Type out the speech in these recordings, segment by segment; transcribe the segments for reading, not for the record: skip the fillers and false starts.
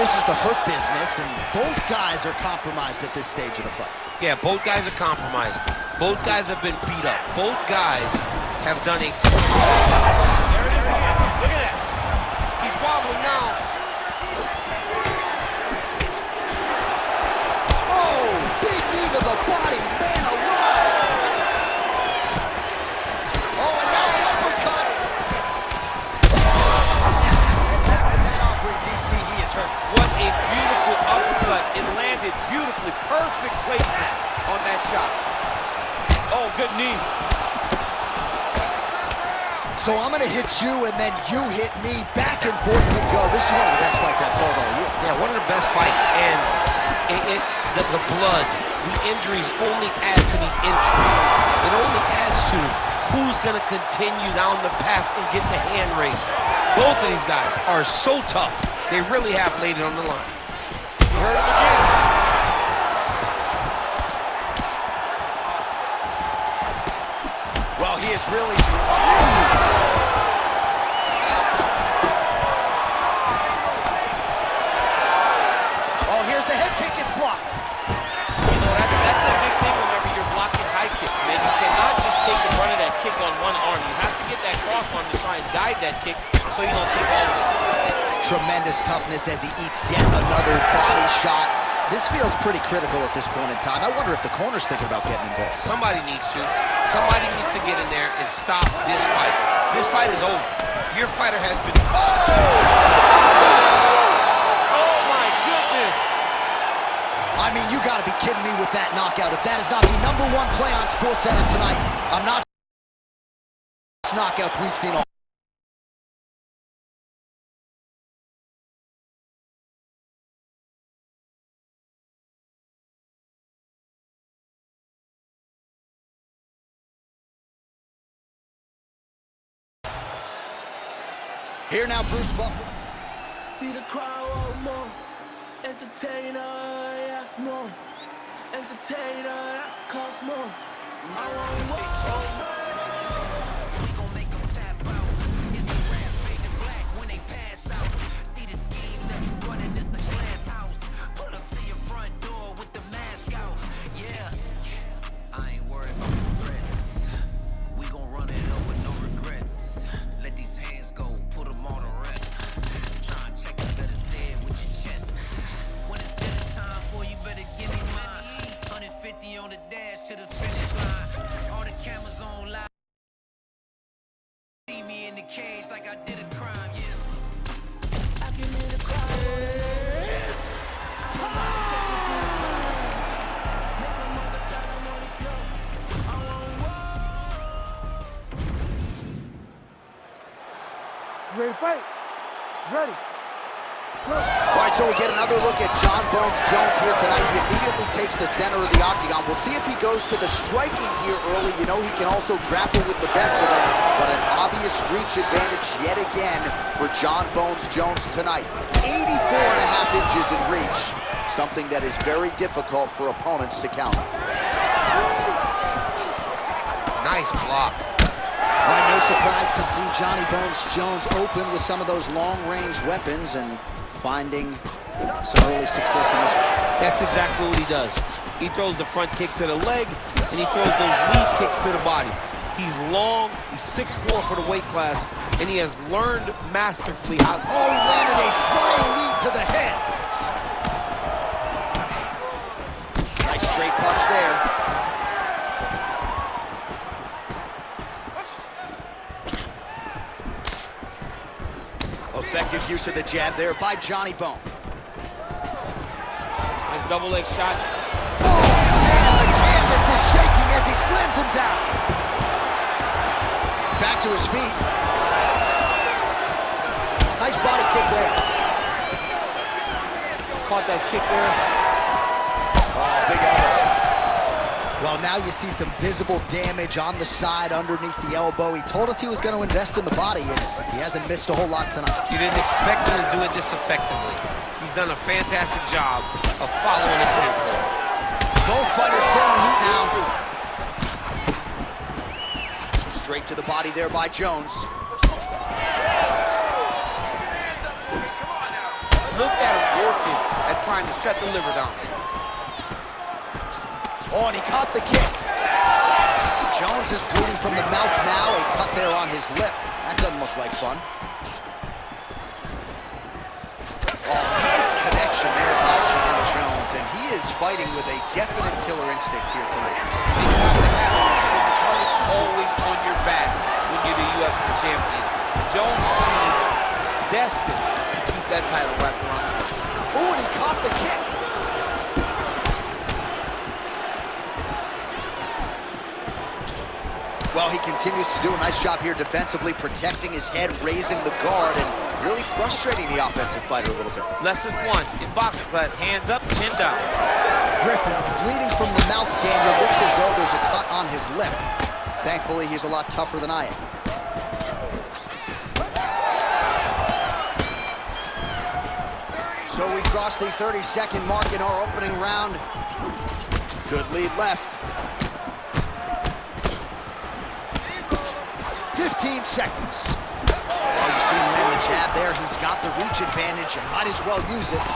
this is the hurt business, and both guys are compromised at this stage of the fight. Yeah, both guys are compromised. Both guys have been beat up. Both guys have done a... There it is again. Look at that. He's wobbling now. Oh, big knee to the body, man alive. Oh, and now an uppercut. That offering, DC, he is hurt. What a beautiful uppercut. It landed beautifully. Perfect placement on that shot. Oh, good knee. So I'm going to hit you, and then you hit me. Back and forth we go. This is one of the best fights I've called all year. Yeah, one of the best fights. And the blood, the injuries only add to the intrigue. It only adds to who's going to continue down the path and get the hand raised. Both of these guys are so tough. They really have laid it on the line. You heard him again. Well, he is really... Oh, here's the head kick. It's blocked. You know, that's a big thing whenever you're blocking high kicks, man. You cannot just take the brunt of that kick on one arm. You have to get that cross arm to try and guide that kick so you don't take all of it. Tremendous toughness as he eats yet another body shot. This feels pretty critical at this point in time. I wonder if the corner's thinking about getting involved. Somebody needs to. Somebody needs to get in there and stop this fight. This fight is over. Your fighter has been... Oh my goodness! I mean, you gotta be kidding me with that knockout. If that is not the #1 play on SportsCenter tonight, I'm not... knockouts we've seen all... Here now, Bruce Buffer. See the crowd want more. Entertainer, ask more. Entertainer, that costs more. I want more. We gon' make them tap out. It's a rap, fade to black when they pass out. See the scheme that you running, it's a glass house. Pull up to your front door with the mask out. Yeah, I ain't worried about regrets. We gon' run it up with no regrets. Let these hands go, put them all to rest. Try and check it, better say it with your chest. When it's dinner time for you, better give me mine. 150 on the dash to the finish line. All the cameras on live. See me in the cage like I did a crime, yeah. I commit a crime. Ready to fight? Ready. All right, so we get another look at Jon Jones here tonight. He immediately takes the center of the octagon. We'll see if he goes to the striking here early. You know he can also grapple with the best of them, but an obvious reach advantage yet again for Jon Jones tonight. 84.5 inches in reach, something that is very difficult for opponents to counter. Nice block. All right, no surprise to see Johnny Jones open with some of those long-range weapons and finding some early success in this one. That's exactly what he does. He throws the front kick to the leg, and he throws those lead kicks to the body. He's long, he's 6'4" for the weight class, and he has learned masterfully how... Oh, he landed a flying knee to the head. Nice straight punch there. Effective use of the jab there by Johnny Bone. Nice double leg shot. Oh, man, the canvas is shaking as he slams him down. Back to his feet. Nice body kick there. Caught that kick there. Oh, big elbow. Well, now you see some visible damage on the side underneath the elbow. He told us he was going to invest in the body, and he hasn't missed a whole lot tonight. You didn't expect him to do it this effectively. He's done a fantastic job of following the game plan. Both fighters throwing heat now. Straight to the body there by Jones. Look at him work trying to shut the liver down. Oh, and he caught the kick. Jones is bleeding from the mouth now. A cut there on his lip. That doesn't look like fun. Oh, nice connection there by Jon Jones, and he is fighting with a definite killer instinct here tonight. You have to have it. The target's always on your back when you're the UFC champion. Jones seems destined to keep that title wrapped around his neck. Oh, and he caught the kick. Well, he continues to do a nice job here defensively, protecting his head, raising the guard, and really frustrating the offensive fighter a little bit. Lesson 1 in boxing class, hands up, chin down. Griffin's bleeding from the mouth, Daniel. Looks as though there's a cut on his lip. Thankfully, he's a lot tougher than I am. So we cross the 30-second mark in our opening round. Good lead left. 15 seconds. Oh, you see him land the jab there. He's got the reach advantage and might as well use it. 5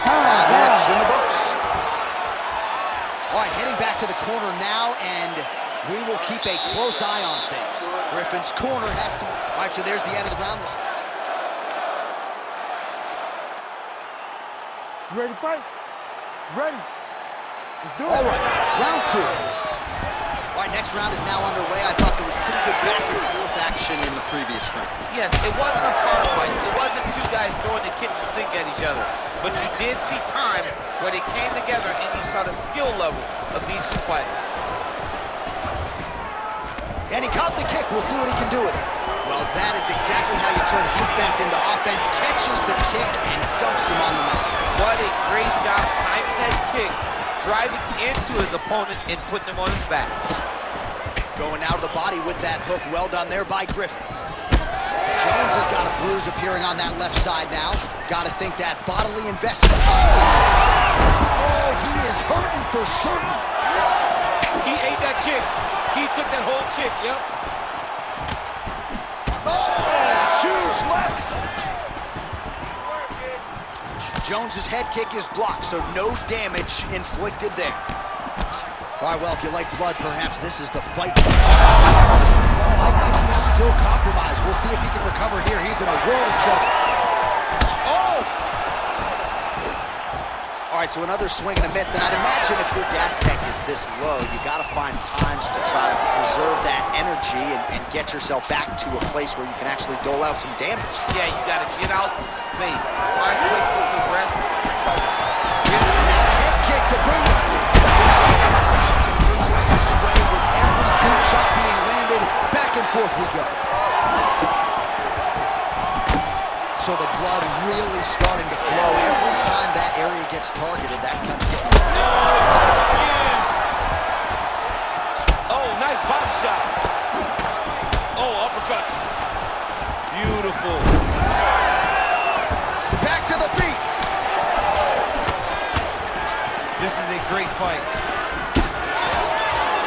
minutes in the books. All right, heading back to the corner now, and we will keep a close eye on things. Griffin's corner has some... All right, so there's the end of the round. You ready to fight? Ready. Let's do it. All right, round 2. All right, next round is now underway. I thought there was pretty good back and forth action in the previous round. Yes, it wasn't a hard fight. It wasn't two guys throwing the kitchen sink at each other. But you did see times where they came together and you saw the skill level of these two fighters. And he caught the kick. We'll see what he can do with it. Well, that is exactly how you turn defense into offense. Catches the kick and thumps him on the mouth. What a great job timing that kick, driving into his opponent and putting him on his back. Going out of the body with that hook. Well done there by Griffin. Jones has got a bruise appearing on that left side now. Got to think that bodily investment. Oh, he is hurting for certain. He ate that kick. He took that whole kick, yep. Oh, huge left. Jones's head kick is blocked, so no damage inflicted there. All right, well, if you like blood, perhaps this is the fight. Oh, I think he's still compromised. We'll see if he can recover here. He's in a world of trouble. Oh! All right, so another swing and a miss, and I'd imagine if your gas tank is this low, you got to find times to try to preserve that energy and get yourself back to a place where you can actually dole out some damage. Yeah, you got to get out the space. Find places to rest. Now a head kick to boot. Continues to sway with every boot shot being landed. Back and forth we go. So the blood really starting to flow. Every time that area gets targeted, that cuts. Oh, nice body shot. Oh, uppercut. Beautiful. Back to the feet. This is a great fight.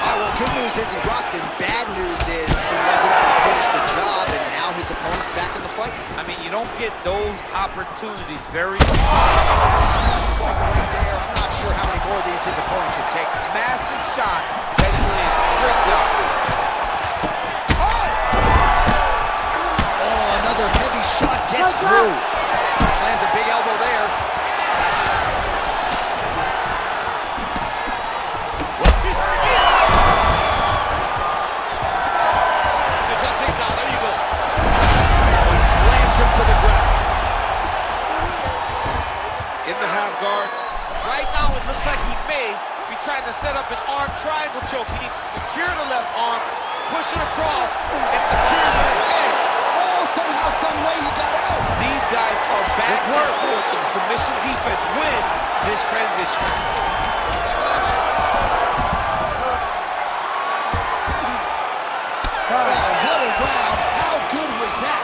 All right, well, good news is he rocked him. Bad news is he wasn't able to finish the job, and now his opponent's back in the fight. I mean, you don't get those opportunities very Right there. I'm not sure how many more of these his opponent can take. massive shot that he landed. Great job. Oh, another heavy shot gets through. Lands a big elbow there. To the ground. In the half guard. Right now, it looks like he may be trying to set up an arm triangle choke. He needs to secure the left arm, push it across, and secure it with his head. Oh, somehow, some way he got out. These guys are back and forth. The submission defense wins this transition. Oh, what a round. How good was that?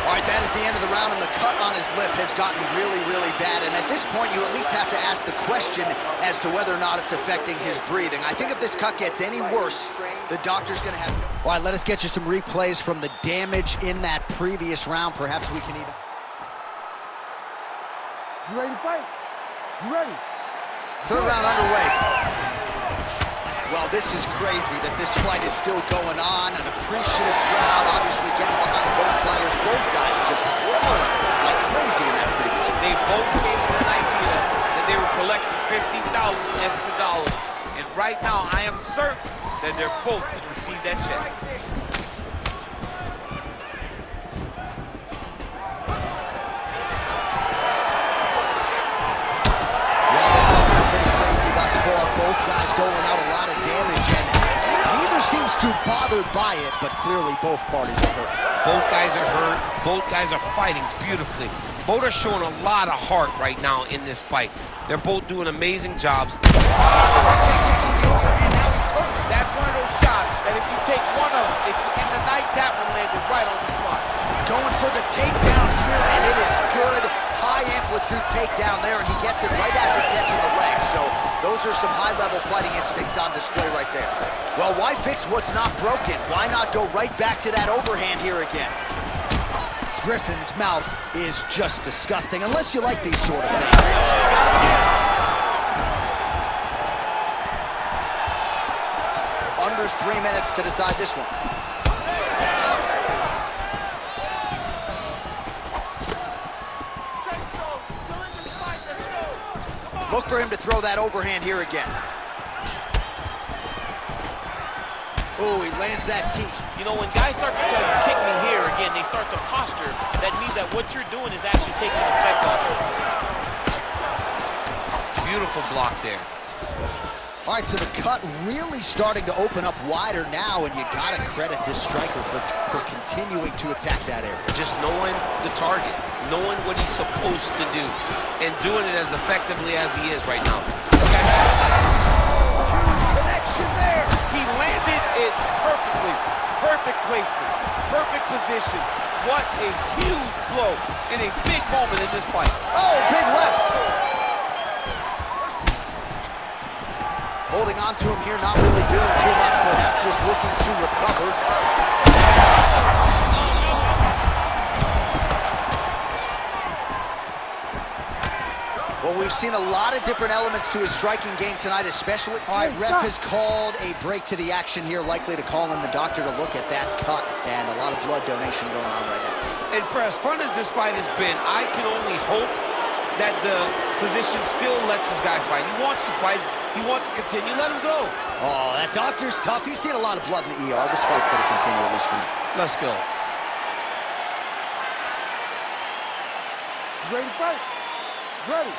All right, that is the end of the round, and the cut on his lip has gotten really, really bad. And at this point, you at least have to ask the question as to whether or not it's affecting his breathing. I think if this cut gets any worse, the doctor's going to have no... All right, let us get you some replays from the damage in that previous round. Perhaps we can even... You ready to fight? You ready? Third round underway. Well, this is crazy that this fight is still going on. An appreciative crowd obviously getting behind both fighters. Both guys just brawling like crazy in that previous round. They both came with an idea that they were collecting $50,000 extra dollars. And right now, I am certain that they're both going to receive that check. Well, this one's been pretty crazy thus far. Both guys doling out a lot of damage, and neither seems too bothered by it, but clearly both parties are hurt. Both guys are hurt. Both guys are fighting beautifully. Both are showing a lot of heart right now in this fight. They're both doing amazing jobs. That's one of those shots that if you take one of them, if you end the night, that one landed right on the spot. Going for the takedown here, and it is good. High amplitude takedown there, and he gets it right after catching the leg. So those are some high-level fighting instincts on display right there. Well, why fix what's not broken? Why not go right back to that overhand here again? Griffin's mouth is just disgusting, unless you like these sort of things. Under 3 minutes to decide this one. Look for him to throw that overhand here again. Oh, he lands that teeth. You know, when guys start to try to kick me here again, they start to posture. That means that what you're doing is actually taking effect off it. Beautiful block there. All right, so the cut really starting to open up wider now, and you gotta credit this striker for continuing to attack that area. Just knowing the target, knowing what he's supposed to do, and doing it as effectively as he is right now. Huge connection there. He landed it perfectly. Perfect placement, perfect position. What a huge blow in a big moment in this fight. Oh, big left. Holding on to him here, not really doing too much, perhaps just looking to recover. Well, we've seen a lot of different elements to his striking game tonight, especially. All right, ref has called a break to the action here, likely to call in the doctor to look at that cut, and a lot of blood donation going on right now. And for as fun as this fight has been, I can only hope that the physician still lets this guy fight. He wants to fight. He wants to continue. Let him go. Oh, that doctor's tough. He's seen a lot of blood in the ER. This fight's going to continue, at least for now. Let's go. You ready to fight? Ready.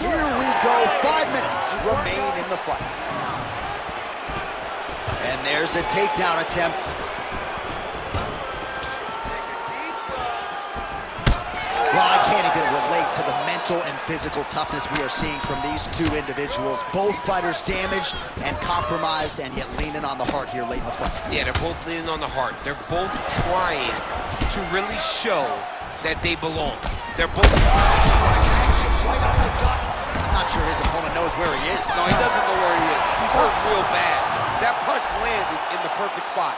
Here we go. 5 minutes remain in the fight. And there's a takedown attempt. Well, I can't even relate to the mental and physical toughness we are seeing from these two individuals. Both fighters damaged and compromised, and yet leaning on the heart here late in the fight. Yeah, they're both leaning on the heart. They're both trying to really show that they belong. They're both... I'm not sure his opponent knows where he is. No, he doesn't know where he is. He's hurt real bad. That punch landed in the perfect spot.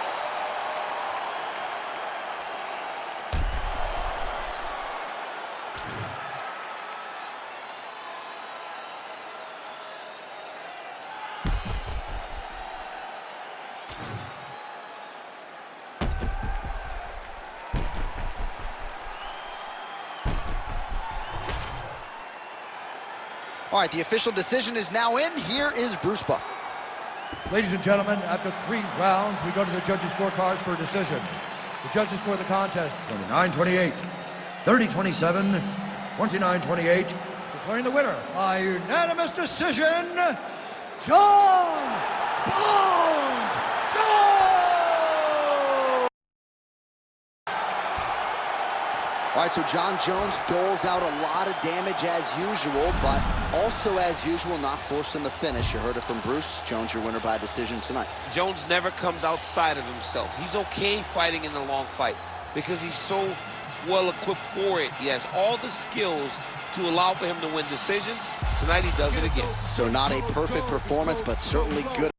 All right, the official decision is now in. Here is Bruce Buffer. Ladies and gentlemen, after 3 rounds, we go to the judges' scorecards for a decision. The judges score the contest 29-28, 30-27, 29-28, declaring the winner by unanimous decision, Jon Jones! All right, so Jon Jones doles out a lot of damage as usual, but also as usual, not forcing the finish. You heard it from Bruce. Jones, your winner by decision tonight. Jones never comes outside of himself. He's okay fighting in the long fight because he's so well equipped for it. He has all the skills to allow for him to win decisions. Tonight he does it again. So not a perfect performance, but certainly good